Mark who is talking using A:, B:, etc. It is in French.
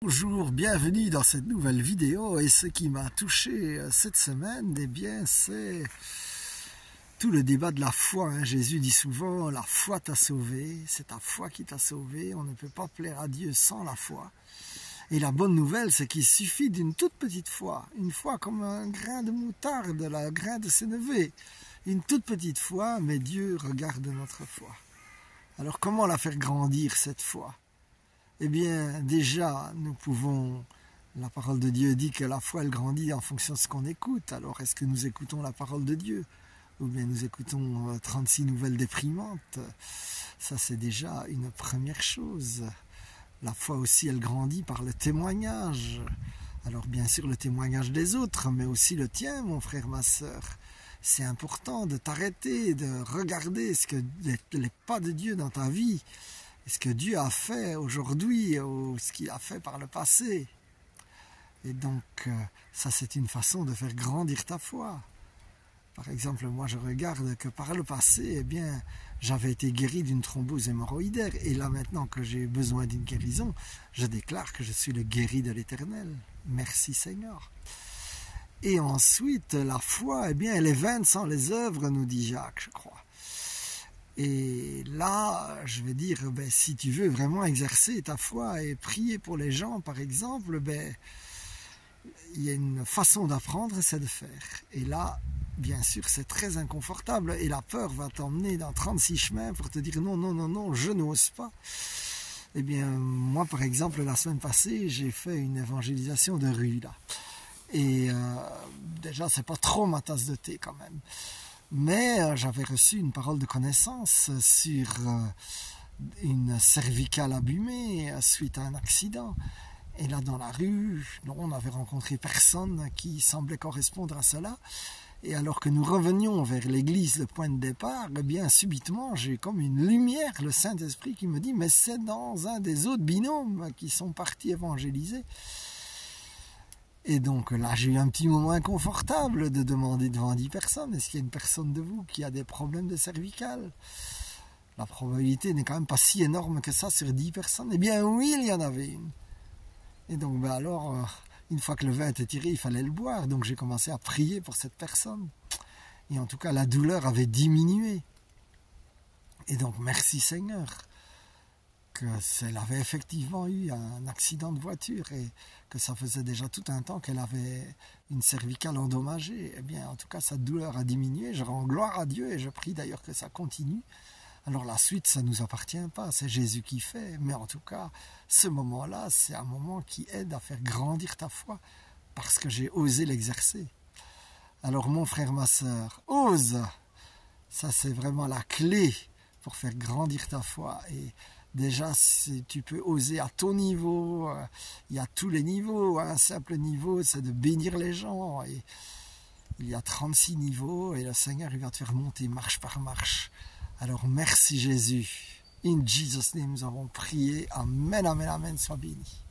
A: Bonjour, bienvenue dans cette nouvelle vidéo et ce qui m'a touché cette semaine, eh bien c'est tout le débat de la foi. Jésus dit souvent, la foi t'a sauvé, c'est ta foi qui t'a sauvé, on ne peut pas plaire à Dieu sans la foi. Et la bonne nouvelle, c'est qu'il suffit d'une toute petite foi, une foi comme un grain de moutarde, le grain de sénévé, une toute petite foi, mais Dieu regarde notre foi. Alors comment la faire grandir cette foi ? Eh bien, déjà, nous pouvons... La parole de Dieu dit que la foi, elle grandit en fonction de ce qu'on écoute. Alors, est-ce que nous écoutons la parole de Dieu? Ou bien nous écoutons 36 nouvelles déprimantes? Ça, c'est déjà une première chose. La foi aussi, elle grandit par le témoignage. Alors, bien sûr, le témoignage des autres, mais aussi le tien, mon frère, ma sœur. C'est important de t'arrêter, de regarder les pas de Dieu dans ta vie. Ce que Dieu a fait aujourd'hui ou ce qu'il a fait par le passé. Et donc, ça c'est une façon de faire grandir ta foi. Par exemple, moi je regarde que par le passé, eh bien, j'avais été guéri d'une thrombose hémorroïdaire. Et là maintenant que j'ai besoin d'une guérison, je déclare que je suis le guéri de l'Éternel. Merci Seigneur. Et ensuite, la foi, eh bien, elle est vaine sans les œuvres, nous dit Jacques, je crois. Et là, je vais dire, si tu veux vraiment exercer ta foi et prier pour les gens, par exemple, il y a une façon d'apprendre, c'est de faire. Et là, bien sûr, c'est très inconfortable. Et la peur va t'emmener dans 36 chemins pour te dire non, non, non, non, je n'ose pas. Eh bien, moi, par exemple, la semaine passée, j'ai fait une évangélisation de rue, là. Et déjà, c'est pas trop ma tasse de thé, quand même. Mais j'avais reçu une parole de connaissance sur une cervicale abîmée suite à un accident. Et là, dans la rue, on n'avait rencontré personne qui semblait correspondre à cela. Et alors que nous revenions vers l'église, le point de départ, eh bien, subitement, j'ai comme une lumière, le Saint-Esprit qui me dit « Mais c'est dans un des autres binômes qui sont partis évangéliser ». Et donc là, j'ai eu un petit moment inconfortable de demander devant 10 personnes, est-ce qu'il y a une personne de vous qui a des problèmes de cervicale? La probabilité n'est quand même pas si énorme que ça sur 10 personnes. Eh bien oui, il y en avait une. Et donc alors, une fois que le vin était tiré, il fallait le boire. Donc j'ai commencé à prier pour cette personne. Et en tout cas, la douleur avait diminué. Et donc merci Seigneur. Qu'elle avait effectivement eu un accident de voiture et que ça faisait déjà tout un temps qu'elle avait une cervicale endommagée. Eh bien, en tout cas, sa douleur a diminué. Je rends gloire à Dieu et je prie d'ailleurs que ça continue. Alors la suite, ça ne nous appartient pas, c'est Jésus qui fait. Mais en tout cas, ce moment-là, c'est un moment qui aide à faire grandir ta foi parce que j'ai osé l'exercer. Alors mon frère, ma sœur, ose. Ça, c'est vraiment la clé pour faire grandir ta foi. Et déjà, si tu peux oser à ton niveau, il y a tous les niveaux. Un simple niveau, c'est de bénir les gens. Et il y a 36 niveaux et le Seigneur, il va te faire monter marche par marche. Alors, merci Jésus. In Jesus' name, nous avons prié. Amen, amen, amen, sois béni.